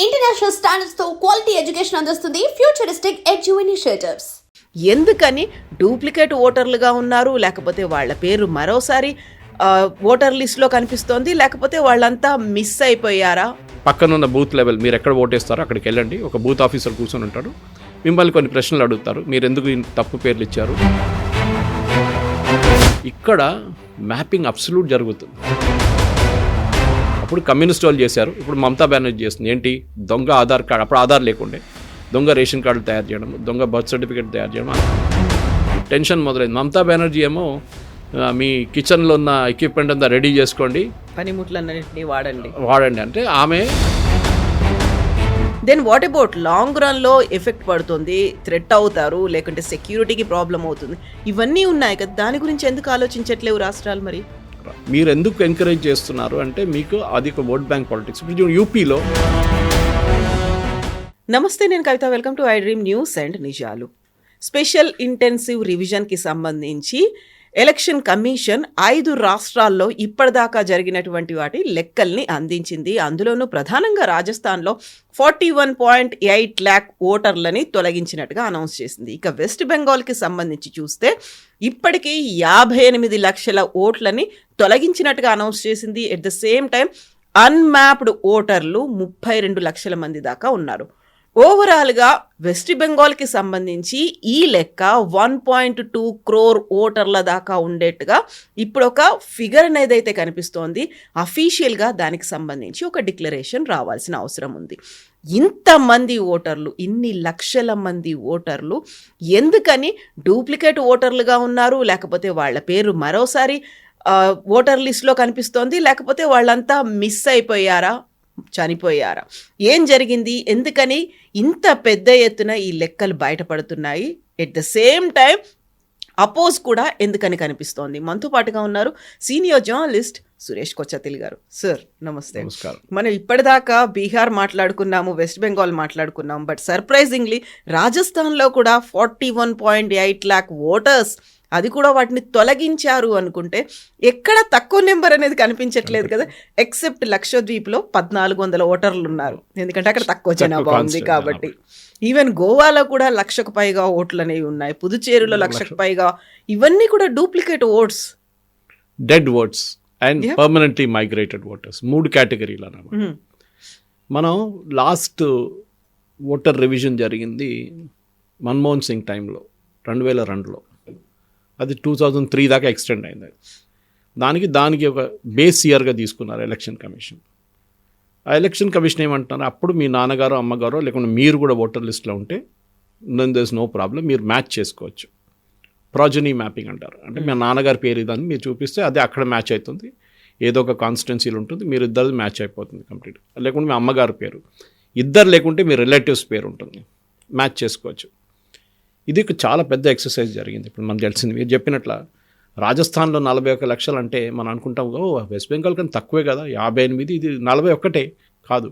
International standards తో quality education అందిస్తుంది futuristic edu initiatives. ఎందుకని డూప్లికేట్ ఓటర్లుగా ఉన్నారు, లేకపోతే వాళ్ళ పేరు మరోసారి ఓటర్ లిస్ట్లో కనిపిస్తోంది, లేకపోతే వాళ్ళంతా మిస్ అయిపోయారా? పక్కనున్న బూత్ లెవెల్ మీరు ఎక్కడ ఓటేస్తారో అక్కడికి వెళ్ళండి. ఒక బూత్ ఆఫీసర్ కూర్చొని ఉంటాడు. మిమ్మల్ని కొన్ని ప్రశ్నలు అడుగుతారు. మీరు ఎందుకు తప్పు పేర్లు ఇచ్చారు? ఇక్కడ మ్యాపింగ్ అబ్సల్యూట్ జరుగుతుంది. అప్పుడు కమ్యూనిస్ట్ వాళ్ళు చేశారు, ఇప్పుడు మమతా బెనర్జీ చేస్తుంది. ఏంటి? దొంగ ఆధార్ కార్డు, అప్పుడు ఆధార్ లేకుండే దొంగ రేషన్ కార్డులు తయారు చేయడం, దొంగ బర్త్ సర్టిఫికేట్ తయారు చేయడం, టెన్షన్ మొదలైంది. మమతా బెనర్జీ ఏమో మీ కిచెన్లో ఉన్న ఎక్విప్మెంట్ అంతా రెడీ చేసుకోండి, పనిముట్లన్నింటినీ వాడండి అంటే ఆమె. దెన్ వాట్ అబౌట్ లాంగ్ రన్లో ఎఫెక్ట్ పడుతుంది, థ్రెట్ అవుతారు, లేకుంటే సెక్యూరిటీకి ప్రాబ్లం అవుతుంది, ఇవన్నీ ఉన్నాయి కదా. దాని గురించి ఎందుకు ఆలోచించట్లేవు రాష్ట్రాలు? మరి మీరు ఎందుకు ఎంకరేజ్ చేస్తున్నారు అంటే మీకు అది ఒక ఓట్ బ్యాంక్ పాలిటిక్స్. ఇప్పుడు యూపీలో. నమస్తే, నేను Kavitha. Welcome to I Dream News and నిజాలు. స్పెషల్ ఇంటెన్సివ్ రివిజన్కి సంబంధించి ఎలక్షన్ కమిషన్ 5 రాష్ట్రాల్లో ఇప్పటిదాకా జరిగినటువంటి వాటి లెక్కల్ని అందించింది. అందులోనూ ప్రధానంగా రాజస్థాన్లో 41.8 lakh ఓటర్లని తొలగించినట్టుగా అనౌన్స్ చేసింది. ఇక వెస్ట్ బెంగాల్కి సంబంధించి చూస్తే ఇప్పటికీ 58 లక్షల ఓట్లని తొలగించినట్టుగా అనౌన్స్ చేసింది. At the same time unmapped ఓటర్లు 32 లక్షల మంది దాకా ఉన్నారు. ఓవరాల్గా వెస్ట్ బెంగాల్కి సంబంధించి ఈ లెక్క 1.2 crore ఓటర్ల దాకా ఉండేట్టుగా ఇప్పుడు ఒక ఫిగర్ అనేది అయితే కనిపిస్తోంది. అఫీషియల్గా దానికి సంబంధించి ఒక డిక్లరేషన్ రావాల్సిన అవసరం ఉంది. ఇంతమంది ఓటర్లు, ఇన్ని లక్షల మంది ఓటర్లు ఎందుకని డూప్లికేట్ ఓటర్లుగా ఉన్నారు, లేకపోతే వాళ్ళ పేరు మరోసారి ఓటర్ లిస్ట్లో కనిపిస్తోంది, లేకపోతే వాళ్ళంతా మిస్ అయిపోయారా, చనిపోయారా, ఏం జరిగింది, ఎందుకని ఇంత పెద్ద ఎత్తున ఈ లెక్కలు బయటపడుతున్నాయి? At the same time oppose కూడా ఎందుకని కనిపిస్తోంది? మనతో పాటుగా ఉన్నారు సీనియర్ జర్నలిస్ట్ సురేష్ కొచ్చతిల్ గారు. సార్ నమస్తే. నమస్కారం. మనం ఇప్పటిదాకా బీహార్ మాట్లాడుకున్నాము, వెస్ట్ బెంగాల్ మాట్లాడుకున్నాము, బట్ సర్ప్రైజింగ్లీ రాజస్థాన్లో కూడా 41.8 lakh ఓటర్స్, అది కూడా వాటిని తొలగించారు అనుకుంటే ఎక్కడ తక్కువ నెంబర్ అనేది కనిపించట్లేదు కదా. ఎక్సెప్ట్ లక్షద్వీప్లో 1400 ఓటర్లు ఉన్నారు, ఎందుకంటే అక్కడ తక్కువ జనాభా ఉంది కాబట్టి. ఈవెన్ గోవాలో కూడా 1,00,000కు పైగా ఓట్లు అనేవి ఉన్నాయి, పుదుచ్చేరిలో 1,00,000కు పైగా. ఇవన్నీ కూడా duplicate votes, dead votes and permanently migrated voters, 3 కేటగిరీలు అన్నమాట. మనం లాస్ట్ ఓటర్ రివిజన్ జరిగింది మన్మోహన్ సింగ్ టైంలో 2002లో. అది 2003 దాకా ఎక్స్టెండ్ అయింది. దానికి ఒక బేస్ ఇయర్గా తీసుకున్నారు ఎలక్షన్ కమిషన్. ఆ ఎలక్షన్ కమిషన్ ఏమంటున్నారు, అప్పుడు మీ నాన్నగారు అమ్మగారు లేకుంటే మీరు కూడా ఓటర్ లిస్ట్లో ఉంటే then there is no problem, మీరు మ్యాచ్ చేసుకోవచ్చు. ప్రాజనీ మ్యాపింగ్ అంటారు. అంటే మీ నాన్నగారి పేరు ఇదని మీరు చూపిస్తే అది అక్కడ మ్యాచ్ అవుతుంది, ఏదో ఒక కాన్స్టిట్యున్సీలు ఉంటుంది, మీరు ఇద్దరు మ్యాచ్ అయిపోతుంది కంప్లీట్. లేకుంటే మీ అమ్మగారి పేరు, ఇద్దరు లేకుంటే మీ రిలేటివ్స్ పేరు ఉంటుంది, మ్యాచ్ చేసుకోవచ్చు. ఇది చాలా పెద్ద ఎక్సర్సైజ్ జరిగింది. ఇప్పుడు మనకు తెలిసింది, మీరు చెప్పినట్ల రాజస్థాన్లో 41 లక్షలు అంటే మనం అనుకుంటాం వెస్ట్ బెంగాల్ కన్నా తక్కువే కదా, 58, ఇది 41 కాదు.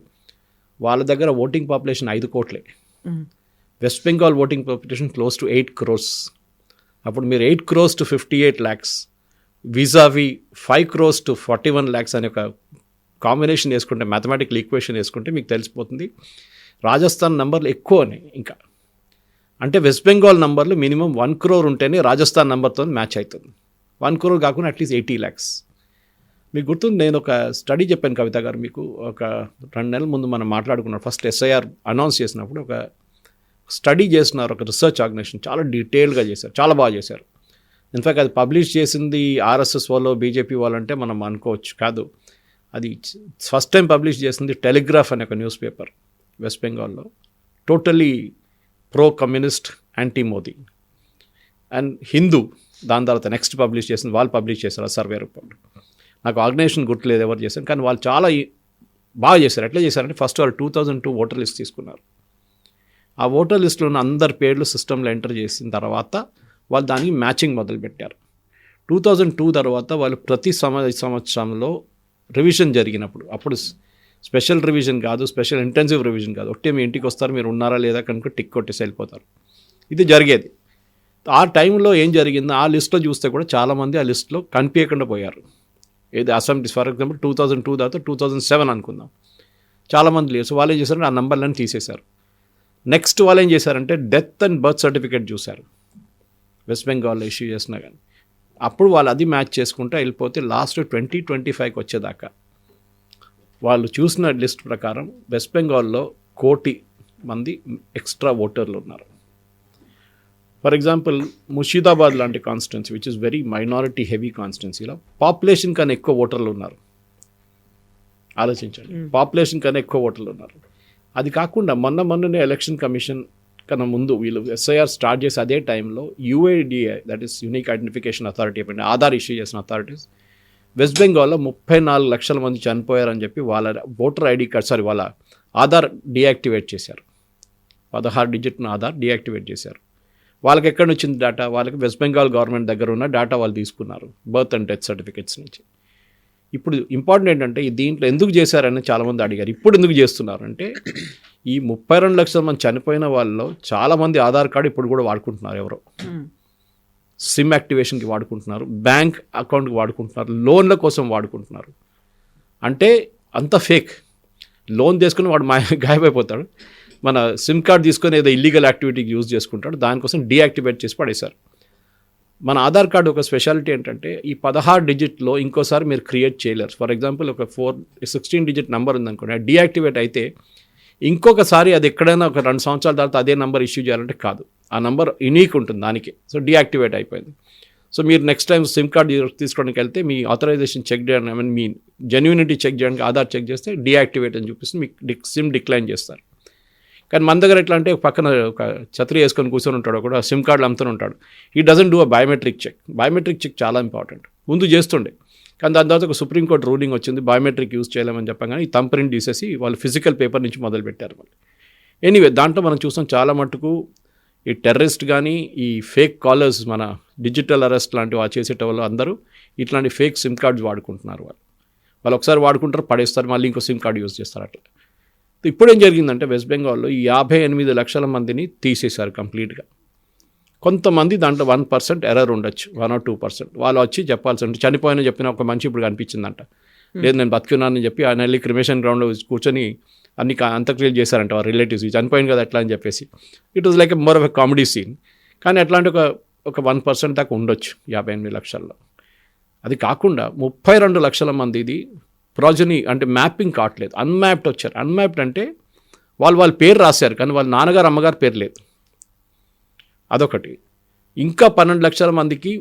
వాళ్ళ దగ్గర ఓటింగ్ పాపులేషన్ 5 కోట్లే. West Bengal voting population close to 8 crores. అప్పుడు మీరు 8 crores to 58 lakhs విజావి 5 crores to 41 lakhs అనే ఒక కాంబినేషన్ వేసుకుంటే, మ్యాథమెటికల్ ఈక్వేషన్ వేసుకుంటే మీకు తెలిసిపోతుంది రాజస్థాన్ నంబర్లు ఎక్కువనే. ఇంకా అంటే వెస్ట్ బెంగాల్ నంబర్లు మినిమం 1 crore ఉంటేనే రాజస్థాన్ నెంబర్తో మ్యాచ్ అవుతుంది. 1 crore కాకుండా అట్లీస్ట్ 80 lakhs. మీకు గుర్తుంది, నేను ఒక స్టడీ చెప్పాను కవిత గారు మీకు, ఒక 2 నెలల ముందు మనం మాట్లాడుకున్నాం. ఫస్ట్ SIR అనౌన్స్ చేసినప్పుడు ఒక స్టడీ చేస్తున్నారు, ఒక రీసెర్చ్ ఆర్గనైజేషన్, చాలా డీటెయిల్గా చేశారు, చాలా బాగా చేశారు. ఇన్ఫ్యాక్ట్ అది పబ్లిష్ చేసింది RSS వాళ్ళు, BJP వాళ్ళు అంటే మనం అనుకోవచ్చు, కాదు. అది ఫస్ట్ టైం పబ్లిష్ చేసింది టెలిగ్రాఫ్ అనే ఒక న్యూస్ పేపర్ వెస్ట్ బెంగాల్లో, totally pro communist, anti Modi. And Hindu దాని తర్వాత నెక్స్ట్ పబ్లిష్ చేసింది, వాళ్ళు పబ్లిష్ చేశారు ఆ సర్వే రిపోర్ట్. నాకు ఆర్గనైజేషన్ గుర్తులేదు ఎవరు చేశారు, కానీ వాళ్ళు చాలా బాగా చేశారు. ఎట్లా చేశారంటే ఫస్ట్ వాళ్ళు 2002 ఓటర్ లిస్ట్ తీసుకున్నారు. ఆ ఓటర్ లిస్టులో ఉన్న అందరి పేర్లు సిస్టంలో ఎంటర్ చేసిన తర్వాత వాళ్ళు దానికి మ్యాచింగ్ మొదలుపెట్టారు. 2002 తర్వాత వాళ్ళు ప్రతి సంవత్సరంలో రివిజన్ జరిగినప్పుడు, అప్పుడు స్పెషల్ రివిజన్ కాదు, స్పెషల్ ఇంటెన్సివ్ రివిజన్ కాదు, ఒట్టే మీ ఇంటికి వస్తారు, మీరు ఉన్నారా లేదా కనుక టిక్ కొట్టేసి వెళ్ళిపోతారు. ఇది జరిగేది. ఆ టైంలో ఏం జరిగిందో ఆ లిస్ట్లో చూస్తే కూడా చాలామంది ఆ లిస్ట్లో కనిపించకుండా పోయారు. ఏది అసెంబ్లీ, ఫర్ ఎగ్జాంపుల్ 2002 తర్వాత 2007 అనుకుందాం, చాలామంది లేరు. సో వాళ్ళు ఏం చేశారంటే ఆ నంబర్లను తీసేశారు. నెక్స్ట్ వాళ్ళు ఏం చేశారంటే డెత్ అండ్ బర్త్ సర్టిఫికేట్ చూశారు వెస్ట్ బెంగాల్లో ఇష్యూ చేసినా కానీ. అప్పుడు వాళ్ళు అది మ్యాచ్ చేసుకుంటూ వెళ్ళిపోతే లాస్ట్ 2025కి వచ్చేదాకా వాళ్ళు చూసిన లిస్ట్ ప్రకారం వెస్ట్ బెంగాల్లో 1 కోటి మంది ఎక్స్ట్రా ఓటర్లు ఉన్నారు. ఫర్ ఎగ్జాంపుల్ ముషీదాబాద్ లాంటి constituency which is very minority heavy కాన్స్టిట్యున్సీలో పాపులేషన్ కన్నా ఎక్కువ ఓటర్లు ఉన్నారు. ఆలోచించండి, పాపులేషన్ కన్నా ఎక్కువ ఓటర్లు ఉన్నారు. అది కాకుండా మొన్ననే ఎలక్షన్ కమిషన్ కన్నా ముందు వీళ్ళు ఎస్ఐఆర్ స్టార్ట్ చేసి అదే టైంలో UIDA, that is unique identification authority అయిపోయింది, ఆధార్ ఇష్యూ చేసిన అథారిటీస్ వెస్ట్ బెంగాల్లో 34 లక్షల మంది చనిపోయారని చెప్పి వాళ్ళ ఓటర్ ఐడి కార్డ్ వాళ్ళ ఆధార్ డియాక్టివేట్ చేశారు. 16 డిజిట్ను ఆధార్ డియాక్టివేట్ చేశారు. వాళ్ళకి ఎక్కడి నుంచి వచ్చింది డేటా? వాళ్ళకి వెస్ట్ బెంగాల్ గవర్నమెంట్ దగ్గర ఉన్న డేటా వాళ్ళు తీసుకున్నారు, బర్త్ అండ్ డెత్ సర్టిఫికేట్స్ నుంచి. ఇప్పుడు ఇంపార్టెంట్ ఏంటంటే దీంట్లో ఎందుకు చేశారని చాలామంది అడిగారు. ఇప్పుడు ఎందుకు చేస్తున్నారు అంటే ఈ 32 లక్షల మంది చనిపోయిన వాళ్ళలో చాలామంది ఆధార్ కార్డు ఇప్పుడు కూడా వాడుకుంటున్నారు. ఎవరో సిమ్ యాక్టివేషన్కి వాడుకుంటున్నారు, బ్యాంక్ అకౌంట్కి వాడుకుంటున్నారు, లోన్ల కోసం వాడుకుంటున్నారు. అంటే అంత ఫేక్. లోన్ తీసుకుని వాడు గాయమైపోతాడు, మన సిమ్ కార్డ్ తీసుకొని ఏదో ఇల్లీగల్ యాక్టివిటీకి యూజ్ చేసుకుంటాడు, దానికోసం డీయాక్టివేట్ చేసి పడేశారు. మన ఆధార్ కార్డు ఒక స్పెషాలిటీ ఏంటంటే ఈ 16 డిజిట్లో ఇంకోసారి మీరు క్రియేట్ చేయలేరు. ఫర్ ఎగ్జాంపుల్ ఒక 16 డిజిట్ నెంబర్ ఉందనుకోండి, అది డీయాక్టివేట్ అయితే ఇంకొకసారి అది ఎక్కడైనా ఒక 2 సంవత్సరాల తర్వాత అదే నెంబర్ ఇష్యూ చేయాలంటే కాదు, ఆ నెంబర్ యూనిక్ ఉంటుంది దానికి. సో డీయాక్టివేట్ అయిపోయింది. సో మీరు నెక్స్ట్ టైం సిమ్ కార్డ్ తీసుకోవడానికి వెళ్తే మీ ఆథరైజేషన్ చెక్ చేయడానికి, మీ జెన్యూనిటీ చెక్ చేయడానికి ఆధార్ చెక్ చేస్తే డీయాక్టివేట్ అని చూపిస్తుంది, మీకు సిమ్ డిక్లైన్ చేస్తారు. కానీ మన దగ్గర ఎట్లా అంటే పక్కన ఒక ఛత్రి వేసుకొని కూర్చొని ఉంటాడు, కూడా సిమ్ కార్డులు అమ్ముతూనే ఉంటాడు. ఈ doesn't do a biometric check. Biometric check చాలా ఇంపార్టెంట్. ముందు చేస్తుండే, కానీ దాని తర్వాత ఒక సుప్రీంకోర్టు రూలింగ్ వచ్చింది, బయోమెట్రిక్ యూజ్ చేయలేమని చెప్పగానే ఈ థంబ్ ప్రింట్ తీసేసి వాళ్ళు ఫిజికల్ పేపర్ నుంచి మొదలు పెట్టారు. మళ్ళీ ఎనీవే దాంట్లో మనం చూస్తాం చాలా మటుకు ఈ టెర్రరిస్ట్ కానీ ఈ ఫేక్ కాలర్స్, మన డిజిటల్ అరెస్ట్ లాంటివి చేసేటవాళ్ళు అందరూ ఇట్లాంటి ఫేక్ సిమ్ కార్డ్స్ వాడుకుంటున్నారు. వాళ్ళు ఒకసారి వాడుకుంటారు, పడేస్తారు, మళ్ళీ ఇంకో సిమ్ కార్డు యూజ్ చేస్తారు. అట్లా ఇప్పుడు ఏం జరిగిందంటే వెస్ట్ బెంగాల్లో ఈ 58 లక్షల మందిని తీసేశారు కంప్లీట్గా. కొంతమంది దాంట్లో 1% ఎర్రర్ ఉండొచ్చు, 1 or 2%. వాళ్ళు వచ్చి చెప్పాల్సి అంటే చనిపోయిన చెప్పిన ఒక మనిషి ఇప్పుడు కనిపించిందంట, లేదు నేను బతుకున్నానని చెప్పి ఆయన వెళ్ళి క్రిమేషన్ గ్రౌండ్లో కూర్చొని అన్ని అంత్యక్రియలు చేశారంట వారి రిలేటివ్స్, చనిపోయింది కదా ఎట్లా అని చెప్పేసి. It was like a more of a comedy scene. కానీ అట్లాంటి ఒక 1% దాకా ఉండొచ్చు 58 లక్షల్లో. అది కాకుండా 32 లక్షల మంది ఇది ప్రాజనీ అంటే మ్యాపింగ్ కావట్లేదు, అన్మ్యాప్డ్ వచ్చారు. అన్మ్యాప్డ్ అంటే వాళ్ళ పేరు రాశారు కానీ వాళ్ళ నాన్నగారు అమ్మగారు పేరు లేదు, అదొకటి. ఇంకా 12 లక్షల మందికి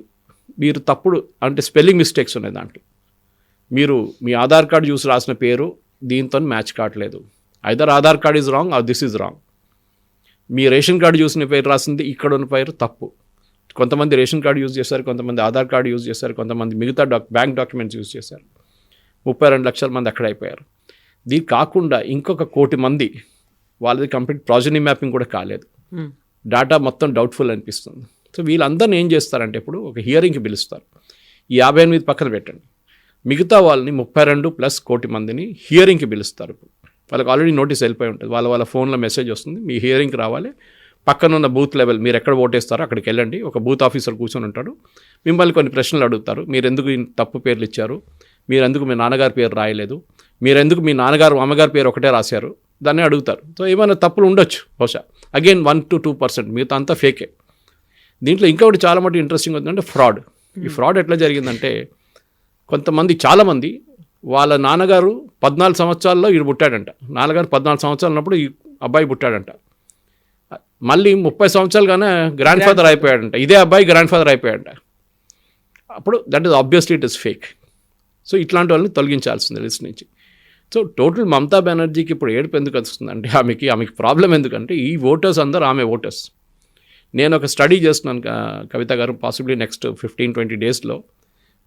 మీరు తప్పుడు అంటే స్పెల్లింగ్ మిస్టేక్స్ ఉన్నాయి దాంట్లో. మీరు మీ ఆధార్ కార్డు చూసి రాసిన పేరు దీంతో మ్యాచ్ కావట్లేదు. Either Aadhaar card is wrong or this is wrong. మీ రేషన్ కార్డు చూసిన పేరు రాసింది ఇక్కడ ఉన్న పేరు తప్పు. కొంతమంది రేషన్ కార్డు యూజ్ చేశారు, కొంతమంది ఆధార్ కార్డు యూజ్ చేశారు, కొంతమంది మిగతా బ్యాంక్ డాక్యుమెంట్స్ యూజ్ చేశారు. 32 లక్షల మంది అక్కడ అయిపోయారు. దీనికి కాకుండా ఇంకొక 1 కోటి మంది వాళ్ళది కంప్లీట్ ప్రాజనీ మ్యాపింగ్ కూడా కాలేదు, డేటా మొత్తం డౌట్ఫుల్ అనిపిస్తుంది. సో వీళ్ళందరినీ ఏం చేస్తారంటే ఇప్పుడు ఒక హియరింగ్కి పిలుస్తారు. ఈ 58 పక్కన పెట్టండి, మిగతా వాళ్ళని 32 + 1 కోటి మందిని హియరింగ్కి పిలుస్తారు. వాళ్ళకి ఆల్రెడీ నోటీస్ వెళ్ళిపోయి ఉంటుంది, వాళ్ళ ఫోన్లో మెసేజ్ వస్తుంది, మీ హియరింగ్కి రావాలి, పక్కన ఉన్న బూత్ లెవెల్ మీరు ఎక్కడ ఓటేస్తారో అక్కడికి వెళ్ళండి, ఒక బూత్ ఆఫీసర్ కూర్చొని ఉంటాడు, మిమ్మల్ని కొన్ని ప్రశ్నలు అడుగుతారు. మీరు ఎందుకు తప్పు పేర్లు ఇచ్చారు, మీరు ఎందుకు మీ నాన్నగారి పేరు రాయలేదు, మీరు ఎందుకు మీ నాన్నగారు అమ్మగారి పేరు ఒకటే రాశారు, దాన్ని అడుగుతారు. సో ఏమైనా తప్పులు ఉండొచ్చు బహుశా, అగైన్ 1 to 2%, మిగతా అంతా ఫేకే. దీంట్లో ఇంకొకటి చాలా మటుకు ఇంట్రెస్టింగ్ అవుతుందంటే ఫ్రాడ్. ఈ ఫ్రాడ్ ఎట్లా జరిగిందంటే కొంతమంది చాలామంది వాళ్ళ నాన్నగారు 14 సంవత్సరాల్లో వీడు పుట్టాడంట, నాన్నగారు 14 సంవత్సరాలు ఉన్నప్పుడు ఈ అబ్బాయి పుట్టాడంట, మళ్ళీ 30 సంవత్సరాలుగానే గ్రాండ్ ఫాదర్ అయిపోయాడంట, ఇదే అబ్బాయి గ్రాండ్ ఫాదర్ అయిపోయాడంట. అప్పుడు that is obviously it is fake. So ఇట్లాంటి వాళ్ళని తొలగించాల్సింది లిస్ట్ నుంచి. సో టోటల్ మమతా బెనర్జీకి ఇప్పుడు ఏడుపు ఎందుకు వస్తుందంటే ఆమెకి ప్రాబ్లం ఎందుకంటే ఈ ఓటర్స్ అందరూ ఆమె ఓటర్స్. నేను ఒక స్టడీ చేస్తున్నాను కవిత గారు, పాసిబ్లీ నెక్స్ట్ 15-20 డేస్లో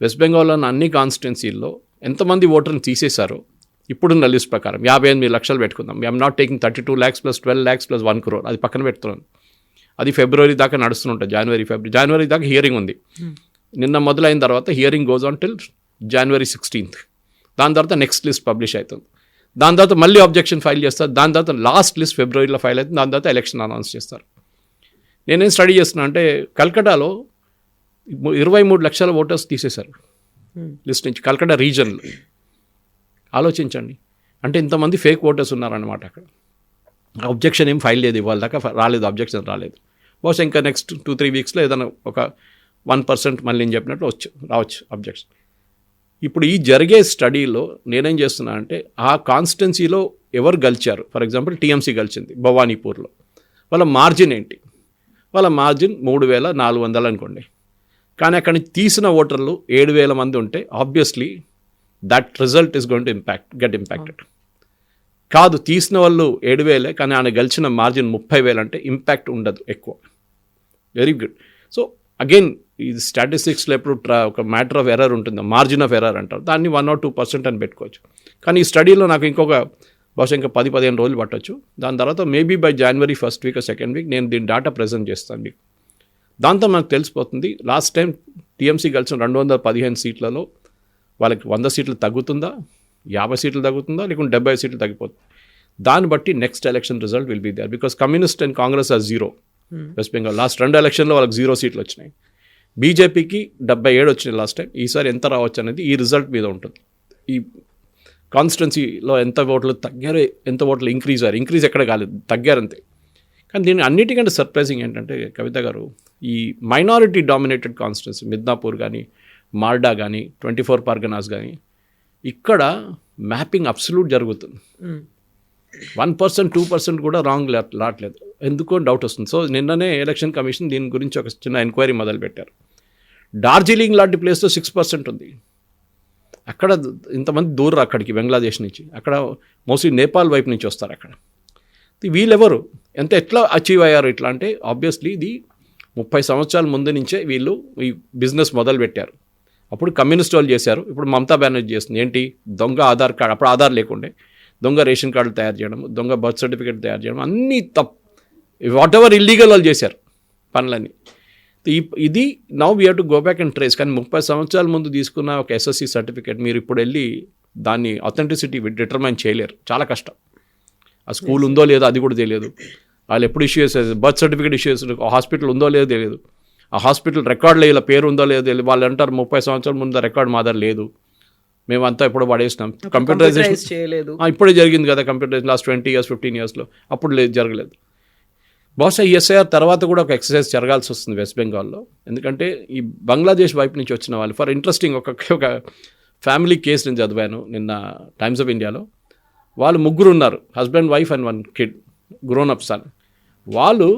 వెస్ట్ బెంగాల్లో ఉన్న అన్ని కాన్స్టిట్యున్సీల్లో ఎంతమంది ఓటర్ని తీసేశారో ఇప్పుడున్న లిస్ట్ ప్రకారం 58 లక్షలు పెట్టుకుందాం. I'm not taking 32 lakhs + 12 lakhs + 1 crore, అది పక్కన పెడుతున్నాను. అది ఫిబ్రవరి దాకా నడుస్తుంటుంది, జనవరి దాకా హియరింగ్ ఉంది. నిన్న మొదలైన తర్వాత hearing goes on till January 16th. దాని తర్వాత నెక్స్ట్ లిస్ట్ పబ్లిష్ అవుతుంది, దాని తర్వాత మళ్ళీ అబ్జెక్షన్ ఫైల్ చేస్తారు, దాని తర్వాత లాస్ట్ లిస్ట్ ఫిబ్రవరిలో ఫైల్ అవుతుంది, దాని తర్వాత ఎలక్షన్ అనౌన్స్ చేస్తారు. నేనేం స్టడీ చేస్తున్నా అంటే కల్కటాలో 23 లక్షల ఓటర్స్ తీసేశారు లిస్ట్ నుంచి, కల్కటా రీజన్లో. ఆలోచించండి, అంటే ఇంతమంది ఫేక్ ఓటర్స్ ఉన్నారన్నమాట అక్కడ. అబ్జెక్షన్ ఏం ఫైల్ లేదు, ఇవాళ దాకా రాలేదు, అబ్జెక్షన్ రాలేదు. బహుశా ఇంకా నెక్స్ట్ 2-3 వీక్స్లో ఏదైనా ఒక 1% మళ్ళీ నేను చెప్పినట్లు రావచ్చు అబ్జెక్షన్. ఇప్పుడు ఈ జరిగే స్టడీలో నేనేం చేస్తున్నా అంటే ఆ కాన్స్టిట్యున్సీలో ఎవరు గెలిచారు, ఫర్ ఎగ్జాంపుల్ టీఎంసీ గెలిచింది భవానీపూర్లో, వాళ్ళ మార్జిన్ ఏంటి, వాళ్ళ మార్జిన్ 3,400 అనుకోండి. కానీ అక్కడి నుంచి తీసిన ఓటర్లు 7,000 మంది ఉంటే obviously that result is going to get impacted. కాదు, తీసిన వాళ్ళు 7,000 కానీ ఆయన గెలిచిన మార్జిన్ 30,000 అంటే ఇంపాక్ట్ ఉండదు ఎక్కువ. Very good. సో అగైన్ ఈ స్టాటిస్టిక్స్లో ఎప్పుడు ఒక మ్యాటర్ ఆఫ్ ఎర్రర్ ఉంటుంది, మార్జిన్ ఆఫ్ ఎర్రర్ అంటారు, దాన్ని 1 or 2% అని పెట్టుకోవచ్చు. కానీ ఈ స్టడీలో నాకు బహుశా ఇంకా 10-15 రోజులు పట్టవచ్చు. దాని తర్వాత maybe by January 1st week or 2nd week నేను దీని డేటా ప్రజెంట్ చేస్తాను మీకు. దాంతో మనకు తెలిసిపోతుంది లాస్ట్ టైం టీఎంసీ గెలిచిన 215 సీట్లలో వాళ్ళకి 100 సీట్లు తగ్గుతుందా, 50 సీట్లు తగ్గుతుందా, లేకుంటే 70 సీట్లు తగ్గిపోతుంది. దాన్ని బట్టి next election result will be there. Because communist and Congress are 0 West Bengal. Last 2 ఎలక్షన్లో వాళ్ళకి 0 సీట్లు వచ్చినాయి. బీజేపీకి 77 వచ్చినాయి లాస్ట్ టైం. ఈసారి ఎంత రావచ్చు అనేది ఈ రిజల్ట్ మీద ఉంటుంది. ఈ కాన్స్టిట్యున్సీలో ఎంత ఓట్లు తగ్గారు, ఎంత ఓట్లు ఇంక్రీజ్ ఎక్కడ కాలేదు, తగ్గారంతే. కానీ దీన్ని అన్నిటికంటే సర్ప్రైజింగ్ ఏంటంటే కవిత గారు, ఈ మైనారిటీ డామినేటెడ్ కాన్స్టిట్యున్సీ మిద్నాపూర్ కానీ, మార్డా కానీ, 24 పర్గనాస్ కానీ, ఇక్కడ మ్యాపింగ్ అబ్సల్యూట్ జరుగుతుంది. 1%, 2% కూడా రాంగ్ రావట్లేదు. ఎందుకో డౌట్ వస్తుంది. సో నిన్ననే ఎలక్షన్ కమిషన్ దీని గురించి ఒక చిన్న ఎంక్వైరీ మొదలుపెట్టారు. డార్జిలింగ్ లాంటి ప్లేస్లో 6% ఉంది. అక్కడ ఇంతమంది దూరం అక్కడికి బంగ్లాదేశ్ నుంచి, అక్కడ మోస్ట్లీ నేపాల్ వైపు నుంచి వస్తారు. అక్కడ వీళ్ళెవరు ఎట్లా అచీవ్ అయ్యారు ఇట్లా అంటే ఆబ్వియస్లీ ఇది 30 సంవత్సరాల ముందు నుంచే వీళ్ళు ఈ బిజినెస్ మొదలు పెట్టారు. అప్పుడు కమ్యూనిస్ట్ వాళ్ళు చేశారు, ఇప్పుడు మమతా బెనర్జీ చేస్తుంది. ఏంటి, దొంగ ఆధార్ కార్డు, అప్పుడు ఆధార్ లేకుండే, దొంగ రేషన్ కార్డులు తయారు చేయడం, దొంగ బర్త్ సర్టిఫికేట్ తయారు చేయడం, అన్నీ వాట్ ఎవర్ ఇల్లీగల్ వాళ్ళు చేశారు పనులన్నీ. ఇది now we have to go back and trace. కానీ 30 సంవత్సరాల ముందు తీసుకున్న ఒక ఎస్ఎస్సి సర్టిఫికేట్ మీరు ఇప్పుడు వెళ్ళి దాన్ని అథెంటిసిటీ డిటర్మైన్ చేయలేరు, చాలా కష్టం. ఆ స్కూల్ ఉందో లేదో అది కూడా తెలియదు, వాళ్ళు ఎప్పుడు ఇష్యూ చేసేది, బర్త్ సర్టిఫికేట్ ఇష్యూ చేస్తారు, హాస్పిటల్ ఉందో లేదో తెలియదు, ఆ హాస్పిటల్ రికార్డులో ఇలా పేరు ఉందో లేదో తెలియదు. వాళ్ళు అంటారు 30 సంవత్సరాల ముందు రికార్డు మా దగ్గర లేదు, మేమంతా ఎప్పుడు పడేసినాం, కంప్యూటరైజేషన్ చేయలేదు. ఇప్పుడే జరిగింది కదా కంప్యూటరైజేషన్ లాస్ట్ 20 years 15 yearsలో, అప్పుడు జరగలేదు. బహుశా ఈఎస్ఐఆర్ తర్వాత కూడా ఒక ఎక్సర్సైజ్ జరగాల్సి వస్తుంది వెస్ట్ బెంగాల్లో. ఎందుకంటే ఈ బంగ్లాదేశ్ వైపు నుంచి వచ్చిన వాళ్ళు ఫర్ ఇంట్రెస్టింగ్ ఒక ఫ్యామిలీ కేసు నేను చదివాను నిన్న టైమ్స్ ఆఫ్ ఇండియాలో. వాళ్ళు 3 ఉన్నారు, husband, wife and 1 kid, grown up son. వాళ్ళు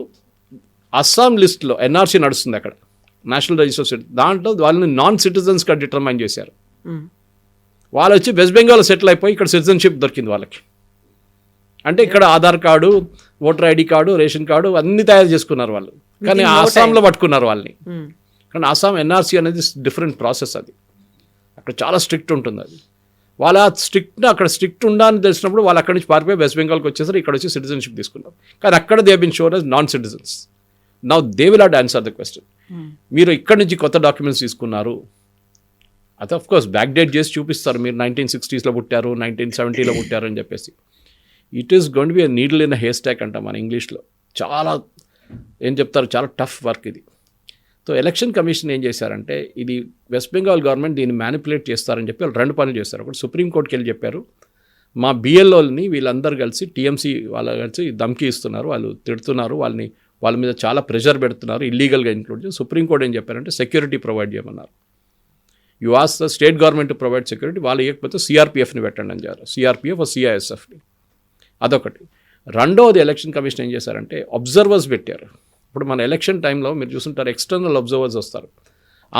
అస్సాం లిస్ట్లో ఎన్ఆర్సీ నడుస్తుంది అక్కడ, నేషనల్ రిజిస్టర్, దాంట్లో వాళ్ళని నాన్ సిటిజన్స్గా డిటర్మైన్ చేశారు. వాళ్ళు వచ్చి వెస్ట్ బెంగాల్ సెటిల్ అయిపోయి ఇక్కడ సిటిజన్షిప్ దొరికింది వాళ్ళకి. అంటే ఇక్కడ Aadhaar card, voter ID card, ration card అన్నీ తయారు చేసుకున్నారు వాళ్ళు. కానీ ఆసాంలో పట్టుకున్నారు వాళ్ళని. కానీ ఆసాం ఎన్ఆర్సీ అనేది డిఫరెంట్ ప్రాసెస్, అది అక్కడ చాలా స్ట్రిక్ట్ ఉంటుంది. అది వాళ్ళ అక్కడ స్ట్రిక్ట్ ఉండాలని తెలిసినప్పుడు వాళ్ళు అక్కడి నుంచి పారిపోయి వెస్ట్ బెంగాల్కి వచ్చేసరికి ఇక్కడ వచ్చి సిటిజన్షిప్ తీసుకున్నారు. కానీ అక్కడ they been shown as non citizens. Now they will have to answer the question. మీరు ఇక్కడి నుంచి కొత్త డాక్యుమెంట్స్ తీసుకున్నారు, అది ఆఫ్ కోర్స్ బ్యాక్ డేట్ చేసి చూపిస్తారు, మీరు 1960sలో పుట్టారు, 1970లో పుట్టారు అని చెప్పేసి. It is going to be a needle in a hair stock అంటాం మన ఇంగ్లీష్లో. చాలా ఏం చెప్తారు, చాలా టఫ్ వర్క్ ఇది. సో ఎలక్షన్ కమిషన్ ఏం చేశారంటే ఇది వెస్ట్ బెంగాల్ గవర్నమెంట్ దీన్ని మ్యానిపులేట్ చేస్తారని చెప్పి వాళ్ళు 2 పనులు చేస్తారు. ఒకటి సుప్రీంకోర్టుకి వెళ్ళి చెప్పారు, మా బిఎల్ఓల్ని వీళ్ళందరూ కలిసి టీఎంసీ వాళ్ళు కలిసి ధమ్కీ ఇస్తున్నారు, వాళ్ళు తిడుతున్నారు, వాళ్ళ మీద చాలా ప్రెషర్ పెడుతున్నారు, ఇల్లీగల్గా ఇంక్లూడ్ చేసి. సుప్రీంకోర్టు ఏం చెప్పారంటే సెక్యూరిటీ ప్రొవైడ్ చేయమన్నారు. You as the state government to provide security, వాళ్ళు ఇవ్వకపోతే సిఆర్పిఎఫ్ని పెట్టండి అని చెప్పారు, సిఆర్పిఎఫ్ సిఐఎస్ఎఫ్ని. అదొకటి. రెండవది ఎలక్షన్ కమిషన్ ఏం చేశారంటే అబ్జర్వర్స్ పెట్టారు. ఇప్పుడు మన ఎలక్షన్ టైంలో మీరు చూస్తుంటారు ఎక్స్టర్నల్ అబ్జర్వర్స్ వస్తారు.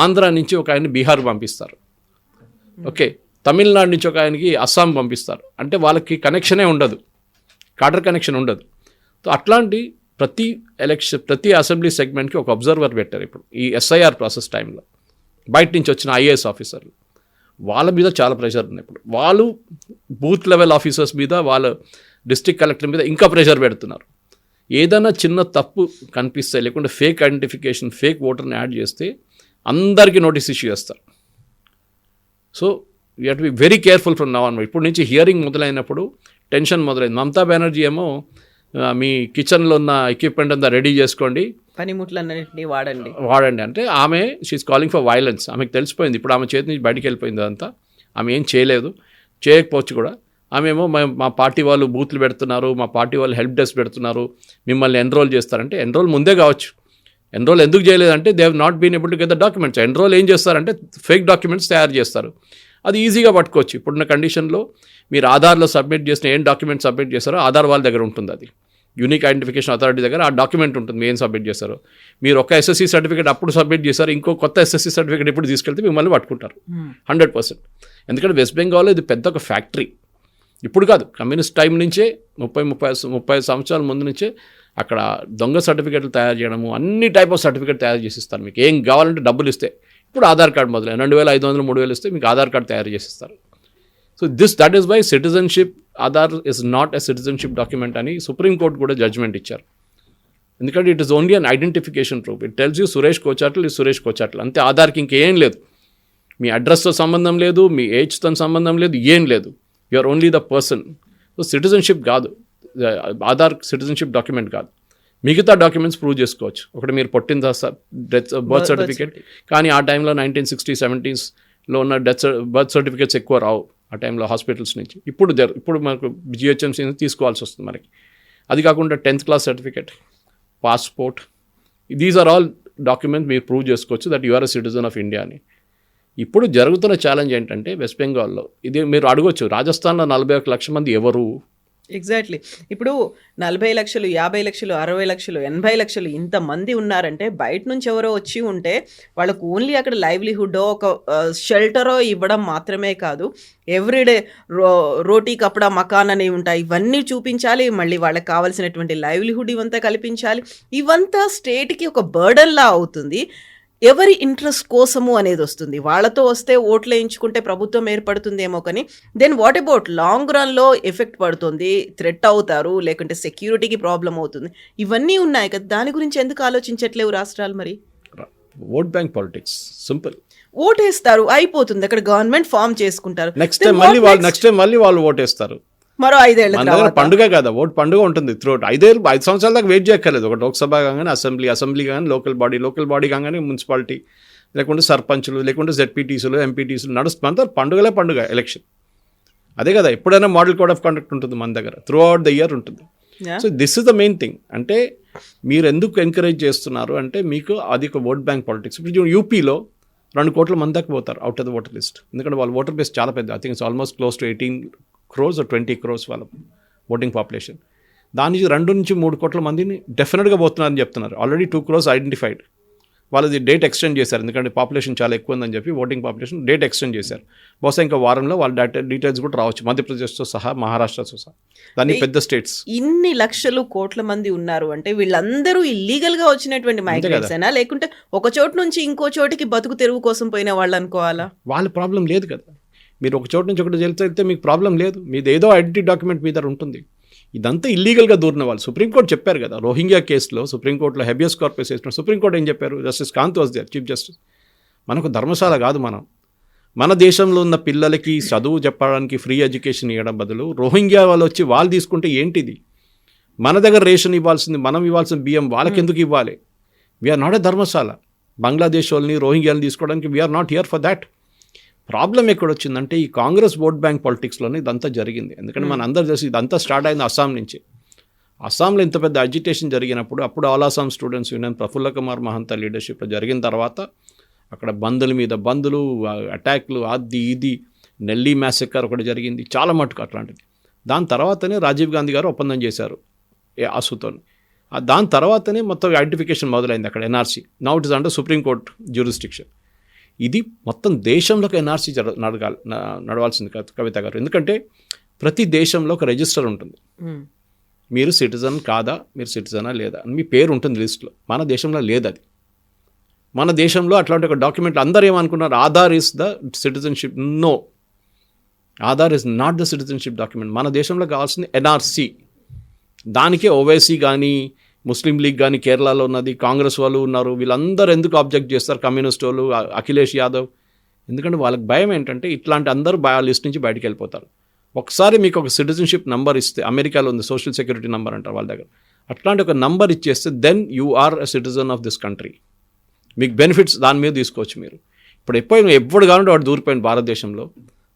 ఆంధ్ర నుంచి ఒక ఆయన బీహార్ పంపిస్తారు, ఓకే, తమిళనాడు నుంచి ఒక ఆయనకి అస్సాం పంపిస్తారు. అంటే వాళ్ళకి కనెక్షనే ఉండదు, కాడర్ కనెక్షన్ ఉండదు. సో అట్లాంటి ప్రతి అసెంబ్లీ సెగ్మెంట్కి ఒక అబ్జర్వర్ పెట్టారు. ఇప్పుడు ఈ ఎస్ఐఆర్ ప్రాసెస్ టైంలో బయట నుంచి వచ్చిన ఐఏఎస్ ఆఫీసర్లు, వాళ్ళ మీద చాలా ప్రెషర్ ఉంది. ఇప్పుడు వాళ్ళు బూత్ లెవెల్ ఆఫీసర్స్ మీద, వాళ్ళ డిస్ట్రిక్ట్ కలెక్టర్ మీద ఇంకా ప్రెషర్ పెడుతున్నారు. ఏదైనా చిన్న తప్పు కనిపిస్తే, లేకుంటే ఫేక్ ఐడెంటిఫికేషన్, ఫేక్ ఓటర్ని యాడ్ చేస్తే అందరికీ నోటీస్ ఇష్యూ చేస్తారు. So you have to be very careful from now on. ఇప్పుడు నుంచి హియరింగ్ మొదలైనప్పుడు టెన్షన్ మొదలైంది. మమతా బెనర్జీ ఏమో మీ కిచెన్లో ఉన్న ఎక్విప్మెంట్ అంతా రెడీ చేసుకోండి, పనిముట్లన్నింటినీ వాడండి అంటే ఆమె షీఈస్ కాలింగ్ ఫర్ వైలెన్స్. ఆమెకు తెలిసిపోయింది ఇప్పుడు, ఆమె చేతి నుంచి బయటికి వెళ్ళిపోయింది అదంతా. ఆమె ఏం చేయలేదు, చేయకపోవచ్చు కూడా. ఆమెమో మా పార్టీ వాళ్ళు బూత్లు పెడుతున్నారు, మా పార్టీ వాళ్ళు హెల్ప్ డెస్క్ పెడుతున్నారు, మిమ్మల్ని ఎన్రోల్ చేస్తారంటే ఎన్రోల్ ముందే కావచ్చు. ఎన్రోల్ ఎందుకు చేయలేదంటే they have not been able to get the documents. Enrol ఏం చేస్తారంటే ఫేక్ డాక్యుమెంట్స్ తయారు చేస్తారు. అది ఈజీగా పట్టుకోవచ్చు. ఇప్పుడున్న కండిషన్లో మీరు ఆధార్లో సబ్మిట్ చేసిన ఏం డాక్యుమెంట్ సబ్మిట్ చేస్తారో ఆధార్ వాళ్ళ దగ్గర ఉంటుంది. అది యూనిక్ ఐడెంటిఫికేషన్ అథారిటీ దగ్గర ఆ డాక్యుమెంట్ ఉంటుంది. మీరు ఏం సబ్మిట్ చేస్తారో. మీరు ఒక ఎస్ఎస్సీ సర్టిఫికేట్ అప్పుడు సబ్మిట్ చేశారు, ఇంకో కొత్త ఎస్ఎస్సీ సర్టిఫికేట్ ఇప్పుడు తీసుకెళ్తే మిమ్మల్ని పట్టుకుంటారు 100%. ఎందుకంటే వెస్ట్ బెంగాల్లో ఇది పెద్ద ఒక ఫ్యాక్టరీ. ఇప్పుడు కాదు, కమ్యూనిస్ట్ టైం నుంచే 30 సంవత్సరాల ముందు నుంచే అక్కడ దొంగ సర్టిఫికేట్లు తయారు చేయడము, అన్ని టైప్ ఆఫ్ సర్టిఫికేట్ తయారు చేసిస్తారు. మీకు ఏం కావాలంటే డబ్బులు ఇస్తే, ఇప్పుడు ఆధార్ కార్డు మొదలైన 2500 3000 ఇస్తే మీకు ఆధార్ కార్డు తయారు చేసిస్తారు. So that is why citizenship Aadhaar is not a citizenship document అని సుప్రీంకోర్టు కూడా జడ్జ్మెంట్ ఇచ్చారు. ఎందుకంటే it is only an identification proof. It tells you Suresh Kochatla ఈ సురేష్ కోచాట్ల అంతే. ఆధార్కి ఇంకేం లేదు. మీ అడ్రస్తో సంబంధం లేదు, మీ ఏజ్తో సంబంధం లేదు, ఏం లేదు. You are only the person. So citizenship కాదు, ఆధార్ సిటిజన్షిప్ డాక్యుమెంట్ కాదు. మిగతా డాక్యుమెంట్స్ ప్రూవ్ చేసుకోవచ్చు. ఒకటి మీరు పుట్టిన బర్త్ సర్టిఫికేట్, కానీ ఆ టైంలో 1960s 70sలో ఉన్న బర్త్ సర్టిఫికేట్స్ ఎక్కువ రావు ఆ టైంలో హాస్పిటల్స్ నుంచి. ఇప్పుడు మనకు జిహెచ్ఎంసీ తీసుకోవాల్సి వస్తుంది మనకి. అది కాకుండా 10th class certificate, passport, these are all documents మీరు ప్రూవ్ చేసుకోవచ్చు that you are a citizen of India అని. ఇప్పుడు జరుగుతున్న ఛాలెంజ్ ఏంటంటే వెస్ట్ బెంగాల్లో ఇది మీరు అడగొచ్చు, రాజస్థాన్లో 41 లక్షల మంది ఎవరు? ఎగ్జాక్ట్లీ. ఇప్పుడు 40 లక్షలు, 50 లక్షలు, 60 లక్షలు, 80 లక్షలు ఇంతమంది ఉన్నారంటే బయట నుంచి ఎవరో వచ్చి ఉంటే వాళ్ళకు ఓన్లీ అక్కడ లైవ్లీహుడ్ ఒక షెల్టరో ఇవ్వడం మాత్రమే కాదు, ఎవ్రీడే రోటీ కపడా మకాన్ అనేవి ఉంటాయి, ఇవన్నీ చూపించాలి. మళ్ళీ వాళ్ళకి కావాల్సినటువంటి లైవ్లీహుడ్ ఇవంతా కల్పించాలి. ఇవంతా స్టేట్కి ఒక బర్డన్లా అవుతుంది. ఎవరి ఇంట్రెస్ట్ కోసము అనేది వస్తుంది. వాళ్ళతో వస్తే ఓట్లు వేయించుకుంటే ప్రభుత్వం ఏర్పడుతుందేమో, కానీ దెన్ వాట్ అబౌట్ లాంగ్ రన్లో ఎఫెక్ట్ పడుతుంది, థ్రెట్ అవుతారు, లేకుంటే సెక్యూరిటీకి ప్రాబ్లం అవుతుంది. ఇవన్నీ ఉన్నాయి కదా, దాని గురించి ఎందుకు ఆలోచించట్లేవు రాష్ట్రాలు? మరి ఓట్ బ్యాంక్ పాలిటిక్స్ సింపుల్. ఓటేస్తారు, అయిపోతుంది, అక్కడ గవర్నమెంట్ ఫామ్ చేసుకుంటారు. నెక్స్ట్ టైం మళ్ళీ వాళ్ళు ఓటేస్తారు. మరో 5 ఏళ్ళ పండుగ కదా, ఓట్ పండుగ ఉంటుంది త్రూఅవుట్. 5 సంవత్సరాల దాకా వెయిట్ చేయక్కర్లేదు. ఒక లోక్సభ కాగానే అసెంబ్లీ కాగానే లోకల్ బాడీ కాగానే మున్సిపాలిటీ, లేకుంటే సర్పంచులు, లేకుంటే జెడ్పీటీసీలు, ఎంపీటీసీలు నడుస్తుంది. పండుగ ఎలక్షన్. అదే కదా, ఎప్పుడైనా మోడల్ కోడ్ ఆఫ్ కండక్ట్ ఉంటుంది మన దగ్గర, త్రూ అవుట్ ద ఇయర్ ఉంటుంది. So this is the main thing. అంటే మీరు ఎందుకు ఎంకరేజ్ చేస్తున్నారు అంటే మీకు అది ఒక ఓట్ బ్యాంక్ పాలిటిక్స్. ఇప్పుడు యూపీలో 2 కోట్ల మంది దాకా పోతారు out of the voter list. ఎందుకంటే వాళ్ళ ఓటర్ బేస్ చాలా పెద్ద. I think it's almost close to 18 crores or 20 crores వాళ్ళ ఓటింగ్ పాపులేషన్. దాని నుంచి 2 నుంచి 3 కోట్ల మందిని డెఫినెట్గా పోతున్నారని చెప్తున్నారు. Already 2 crores identified. వాళ్ళది డేట్ ఎక్స్టెండ్ చేశారు, ఎందుకంటే పాపులేషన్ చాలా ఎక్కువ ఉందని చెప్పి ఓటింగ్ పాపులేషన్ డేట్ ఎక్స్టెండ్ చేశారు. బహుశా ఇంకా వారంలో వాళ్ళ డీటెయిల్స్ కూడా రావచ్చు, మధ్యప్రదేశ్తో సహా, మహారాష్ట్రతో సహా. దాన్ని పెద్ద స్టేట్స్. ఇన్ని లక్షలు కోట్ల మంది ఉన్నారు అంటే వీళ్ళందరూ ఇల్లీగల్గా వచ్చినటువంటి మైగ్రెంట్స్ అయినా, లేకుంటే ఒక చోటు నుంచి ఇంకో చోటికి బతుకు తెరువు కోసం పోయిన వాళ్ళు అనుకోవాలా? వాళ్ళ ప్రాబ్లం లేదు కదా. మీరు ఒక చోటు నుంచి ఒకటి వెళ్తే మీకు ప్రాబ్లం లేదు. మీది ఏదో ఐడెంటిటీ డాక్యుమెంట్ మీ దగ్గర ఉంటుంది. ఇదంతా ఇల్లీగల్గా దూరిన వాళ్ళు. సుప్రీంకోర్టు చెప్పారు కదా, రోహింగ్యా కేసులో సుప్రీంకోర్టులో హెబియస్ కార్పస్ వేసిన సుప్రీంకోర్టు ఏం చెప్పారు? Justice Kant was there, chief justice. మనకు ధర్మశాల కాదు. మన దేశంలో ఉన్న పిల్లలకి చదువు చెప్పడానికి ఫ్రీ ఎడ్యుకేషన్ ఇవ్వడం బదులు రోహింగ్యా వాళ్ళు వచ్చి వాళ్ళు తీసుకుంటే ఏంటిది? మన దగ్గర రేషన్ ఇవ్వాల్సింది, మనం ఇవ్వాల్సిన బియ్యం వాళ్ళకి ఎందుకు ఇవ్వాలి? We are not a dharamshala. Bangladesh వాళ్ళని, రోహింగ్యాలను తీసుకోవడానికి we are not here for that. Problem ఎక్కడొచ్చిందంటే ఈ కాంగ్రెస్ ఓట్ బ్యాంక్ పాలిటిక్స్లోనే ఇదంతా జరిగింది. ఎందుకంటే మన అందరూ తెలిసి ఇదంతా స్టార్ట్ అయింది అస్సాం నుంచి. అస్సాంలో ఇంత పెద్ద అజిటేషన్ జరిగినప్పుడు అప్పుడు All Assam Students Union Prafulla Kumar Mahanta లీడర్షిప్లో జరిగిన తర్వాత అక్కడ బందుల మీద బందులు, అటాక్లు, అది ఇది, నెల్లీ మ్యాసెక్కర్ ఒకటి జరిగింది, చాలా మటుకు అట్లాంటిది. దాని తర్వాతనే రాజీవ్ గాంధీ గారు ఒప్పందం చేశారు ఆసుతో. దాని తర్వాతనే మొత్తం ఐడెంటిఫికేషన్ మొదలైంది అక్కడ, NRC. Now it is under supreme court jurisdiction. ఇది మొత్తం దేశంలోకి ఎన్ఆర్సీ నడవాల్సింది కవిత గారు. ఎందుకంటే ప్రతి దేశంలో ఒక రిజిస్టర్ ఉంటుంది. మీరు సిటిజన్ కాదా, మీరు సిటిజనా లేదా అని మీ పేరు ఉంటుంది లిస్ట్లో. మన దేశంలో లేదు అది. మన దేశంలో అట్లాంటి ఒక డాక్యుమెంట్ అందరూ ఏమనుకున్నారు, Aadhaar is the citizenship. No, Aadhaar is not the citizenship document. మన దేశంలో కావాల్సింది ఎన్ఆర్సీ. దానికే ఓవైసీ కానీ, ముస్లిం లీగ్ కానీ కేరళలో ఉన్నది, కాంగ్రెస్ వాళ్ళు ఉన్నారు, వీళ్ళందరూ ఎందుకు ఆబ్జెక్ట్ చేస్తారు? కమ్యూనిస్ట్ వాళ్ళు, అఖిలేష్ యాదవ్. ఎందుకంటే వాళ్ళకి భయం ఏంటంటే ఇట్లాంటి అందరూ లిస్ట్ నుంచి బయటికి వెళ్ళిపోతారు. ఒకసారి మీకు ఒక సిటిజన్షిప్ నెంబర్ ఇస్తే, అమెరికాలో ఉంది సోషల్ సెక్యూరిటీ నెంబర్ అంటారు వాళ్ళ దగ్గర, అట్లాంటి ఒక నెంబర్ ఇచ్చేస్తే then you are a citizen of this country. మీకు బెనిఫిట్స్ దాని మీద తీసుకోవచ్చు మీరు. ఇప్పుడు ఎప్పుడు కావాలంటే వాడు దూరిపోయింది భారతదేశంలో.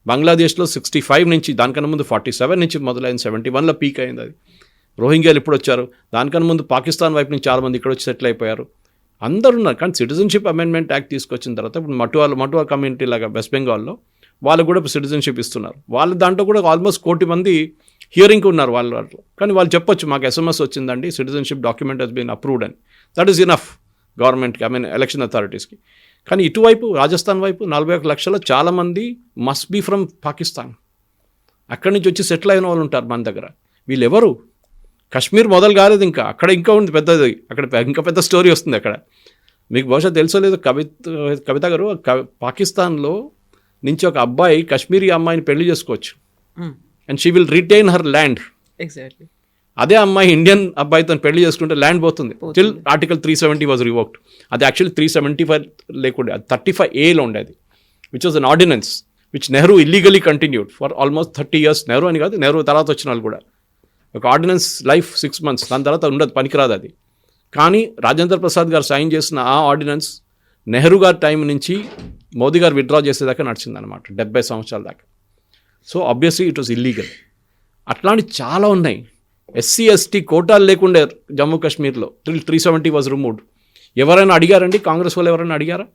బంగ్లాదేశ్లో 65 నుంచి, దానికన్నా ముందు 47 నుంచి మొదలైంది, 71లో పీక్ అయింది అది. రోహింగ్యాలు ఇప్పుడు వచ్చారు, దానికన్నా ముందు పాకిస్తాన్ వైపు నుంచి చాలామంది ఇక్కడ వచ్చి సెటిల్ అయిపోయారు. అందరూ ఉన్నారు. కానీ సిటిజన్షిప్ అమెండ్మెంట్ యాక్ట్ తీసుకొచ్చిన తర్వాత ఇప్పుడు మటువా కమ్యూనిటీ లాగా వెస్ట్ బెంగాల్లో వాళ్ళు కూడా సిటిజన్షిప్ ఇస్తున్నారు. వాళ్ళ దాంట్లో కూడా ఆల్మోస్ట్ 1 కోటి మంది హియరింగ్ ఉన్నారు వాళ్ళ దాంట్లో. కానీ వాళ్ళు చెప్పొచ్చు మాకు SMS వచ్చిందండి, citizenship document has been approved అని. దట్ ఈస్ ఇనఫ్ గవర్నమెంట్కి, ఎలక్షన్ అథారిటీస్కి. కానీ ఇటువైపు రాజస్థాన్ వైపు 41 లక్షల చాలామంది మస్ట్ బీ ఫ్రమ్ పాకిస్తాన్, అక్కడి నుంచి వచ్చి సెటిల్ అయిన వాళ్ళు ఉంటారు మన దగ్గర. వీళ్ళు ఎవరు? కాశ్మీర్ మొదలు కాలేదు ఇంకా, అక్కడ ఇంకా ఉంది పెద్దది, అక్కడ ఇంకా పెద్ద స్టోరీ వస్తుంది అక్కడ. మీకు బహుశా తెలుసో లేదు, కవిత గారు, పాకిస్తాన్లో నుంచి ఒక అబ్బాయి కాశ్మీరీ అమ్మాయిని పెళ్లి చేసుకోవచ్చు, and she will retain her land. Exactly. అదే అమ్మాయి ఇండియన్ అబ్బాయితో పెళ్లి చేసుకుంటే ల్యాండ్ పోతుంది. Still article 370 was revoked. అది యాక్చువల్లీ 375 లేకుండే, అది 35A ఉండేది, which was an ordinance which Nehru illegally continued for almost 30 years. Nehru అని కాదు, నెహ్రూ తర్వాత వచ్చిన వాళ్ళు కూడా. ఒక ఆర్డినెన్స్ లైఫ్ 6 months, దాని తర్వాత ఉండదు, పనికిరాదు అది. కానీ రాజేంద్ర ప్రసాద్ గారు సైన్ చేసిన ఆ ఆర్డినెన్స్ నెహ్రూ గారి టైం నుంచి మోదీ గారు విత్డ్రా చేసేదాకా నడిచిందనమాట, 70 సంవత్సరాల దాకా. So obviously it was illegal. అట్లాంటి చాలా ఉన్నాయి. SC ST కోటాలు లేకుండే జమ్మూ కాశ్మీర్లో, 370 వాజ్ రిమూవ్డ్. ఎవరైనా అడిగారండి? కాంగ్రెస్ వాళ్ళు ఎవరైనా అడిగారా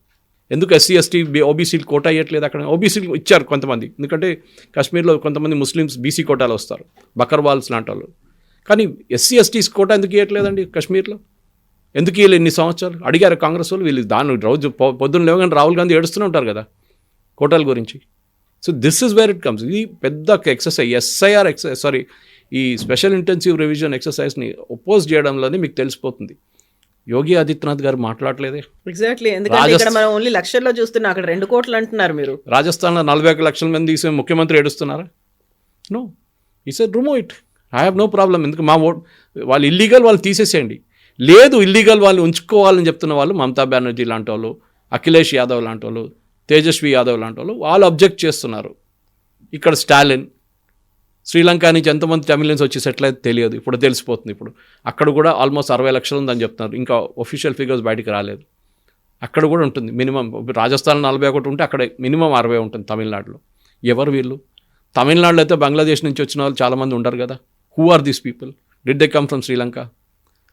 ఎందుకు SC ST OBCలు కోటా ఇవ్వట్లేదు? అక్కడ OBCలు ఇచ్చారు కొంతమంది, ఎందుకంటే కాశ్మీర్లో కొంతమంది ముస్లిమ్స్ BC కోటాలో వస్తారు, బకర్వాల్స్ లాంటి వాళ్ళు. కానీ SC STs కోటా ఎందుకు ఇవ్వట్లేదండి కాశ్మీర్లో? ఎందుకు ఇవ్వలేదు ఇన్ని సంవత్సరాలు? అడిగారు కాంగ్రెస్ వాళ్ళు? వీళ్ళు దాన్ని రోజు పొద్దున్న లేవగానే రాహుల్ గాంధీ ఏడుస్తూనే ఉంటారు కదా కోటాల గురించి. So this is where it comes. ఇది పెద్ద ఎక్సర్సైజ్, SIR ఎక్సర్సైజ్, ఈ స్పెషల్ ఇంటెన్సివ్ రివిజన్ ఎక్సర్సైజ్ని ఒపోజ్ చేయడంలోనే మీకు తెలిసిపోతుంది. యోగి ఆదిత్యనాథ్ గారు మాట్లాడలేదే. ఎగ్జాక్ట్లీ. ఎందుకంటే ఇక్కడ మనం ఓన్లీ లక్షల్లో చూస్తున్నాం, అక్కడ 2 కోట్లు అంటున్నారు మీరు. రాజస్థాన్లో 41 లక్షల మంది తీసే ముఖ్యమంత్రి ఏడుస్తున్నారా? No, he said remove it, I have no problem. ఎందుకు మా ఓట్ వాళ్ళు ఇల్లీగల్ వాళ్ళు తీసేసేయండి. లేదు, ఇల్లీగల్ వాళ్ళు ఉంచుకోవాలని చెప్తున్న వాళ్ళు మమతా బెనర్జీ లాంటి వాళ్ళు, అఖిలేష్ యాదవ్ లాంటి వాళ్ళు, తేజస్వి యాదవ్ లాంటి వాళ్ళు అబ్జెక్ట్ చేస్తున్నారు. ఇక్కడ స్టాలిన్, శ్రీలంక నుంచి ఎంతమంది తమిళన్స్ వచ్చి సెటిల్ అయితే తెలియదు, ఇప్పుడు తెలిసిపోతుంది. ఇప్పుడు అక్కడ కూడా ఆల్మోస్ట్ 60 లక్షలు ఉందని చెప్తున్నారు, ఇంకా ఒఫీషియల్ ఫిగర్స్ బయటికి రాలేదు. అక్కడ కూడా ఉంటుంది మినిమం. రాజస్థాన్లో 41 ఉంటే అక్కడ మినిమం 60 ఉంటుంది తమిళనాడులో. ఎవరు వీళ్ళు? తమిళనాడులో అయితే బంగ్లాదేశ్ నుంచి వచ్చిన వాళ్ళు చాలామంది ఉండరు కదా. Who are these people? Did they come from Sri Lanka?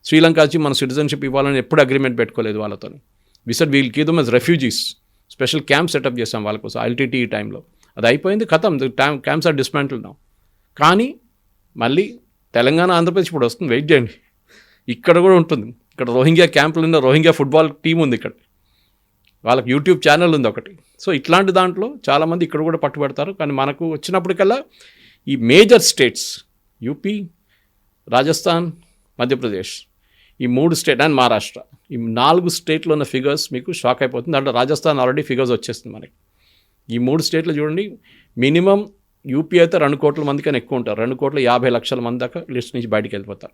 Sri Lanka వచ్చి మన సిటిజన్షిప్ ఇవ్వాలని ఎప్పుడు అగ్రిమెంట్ పెట్టుకోలేదు వాళ్ళతో. We said we'll keep them as refugees. Special camp setup చేసాం వాళ్ళ కోసం LTTE టైంలో. అది అయిపోయింది, ఖతం. Camps are dismantle now. కానీ మళ్ళీ తెలంగాణ, ఆంధ్రప్రదేశ్ ఇప్పుడు వస్తుంది, వెయిట్ చేయండి. ఇక్కడ కూడా ఉంటుంది. ఇక్కడ రోహింగ్యా క్యాంపులు ఉన్న రోహింగ్యా ఫుట్బాల్ టీం ఉంది ఇక్కడ, వాళ్ళకి యూట్యూబ్ ఛానల్ ఉంది ఒకటి. సో ఇట్లాంటి దాంట్లో చాలామంది ఇక్కడ కూడా పట్టుబడతారు. కానీ మనకు వచ్చినప్పటికల్లా ఈ major states UP, Rajasthan, Madhya Pradesh, ఈ 3 స్టేట్ అండ్ మహారాష్ట్ర, ఈ 4 స్టేట్లో ఉన్న ఫిగర్స్ మీకు షాక్ అయిపోతుంది. దాంట్లో రాజస్థాన్ ఆల్రెడీ ఫిగర్స్ వచ్చేస్తుంది మనకి. ఈ 3 స్టేట్లు చూడండి, మినిమం యూపీ అయితే 2 కోట్ల మంది కన్నా ఎక్కువ ఉంటారు. 2,50 లక్షల మంది దాకా లిస్ట్ నుంచి బయటికి వెళ్ళిపోతారు.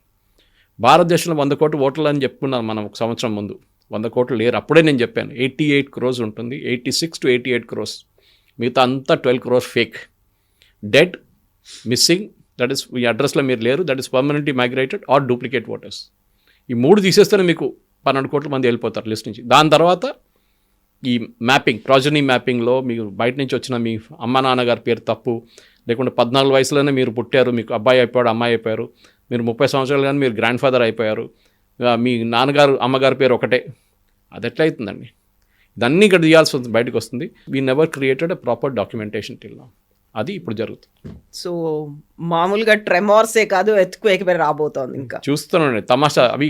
భారతదేశంలో 100 కోట్ల ఓట్లు అని చెప్పుకున్నాను మనం ఒక సంవత్సరం ముందు. 100 కోట్లు లేరు. అప్పుడే నేను చెప్పాను 88 crores ఉంటుంది, 86 to 88 crores. మిగతా అంతా 12 crores fake, dead, missing, that is ఈ అడ్రస్లో మీరు లేరు, that is permanently migrated or duplicate voters. ఈ 3 తీసేస్తేనే మీకు 12 కోట్ల మంది వెళ్ళిపోతారు లిస్ట్ నుంచి. దాని తర్వాత ఈ మ్యాపింగ్, ప్రాజనీ మ్యాపింగ్లో మీకు బయట నుంచి వచ్చిన మీ అమ్మ నాన్నగారి పేరు తప్పు, లేకుంటే 14 వయసులోనే మీరు పుట్టారు, మీకు అబ్బాయి అయిపోయాడు, అమ్మాయి అయిపోయారు, మీరు 30 సంవత్సరాలు కానీ మీరు గ్రాండ్ ఫాదర్ అయిపోయారు, మీ నాన్నగారు అమ్మగారి పేరు ఒకటే, అది ఎట్లా అవుతుందండి? ఇదన్నీ ఇక్కడ తీయాల్సి వస్తుంది, బయటకు వస్తుంది. We never created a proper documentation till now. అది ఇప్పుడు జరుగుతుంది. సో మామూలుగా ట్రెమార్సే కాదు, ఎత్తుకు రాబోతోంది. ఇంకా చూస్తున్నాండి తమాషా, అవి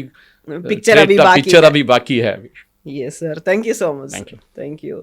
పిక్చర్ అవి బాకీ హై అవి. Yes, sir. Thank you so much. Thank you. Thank you.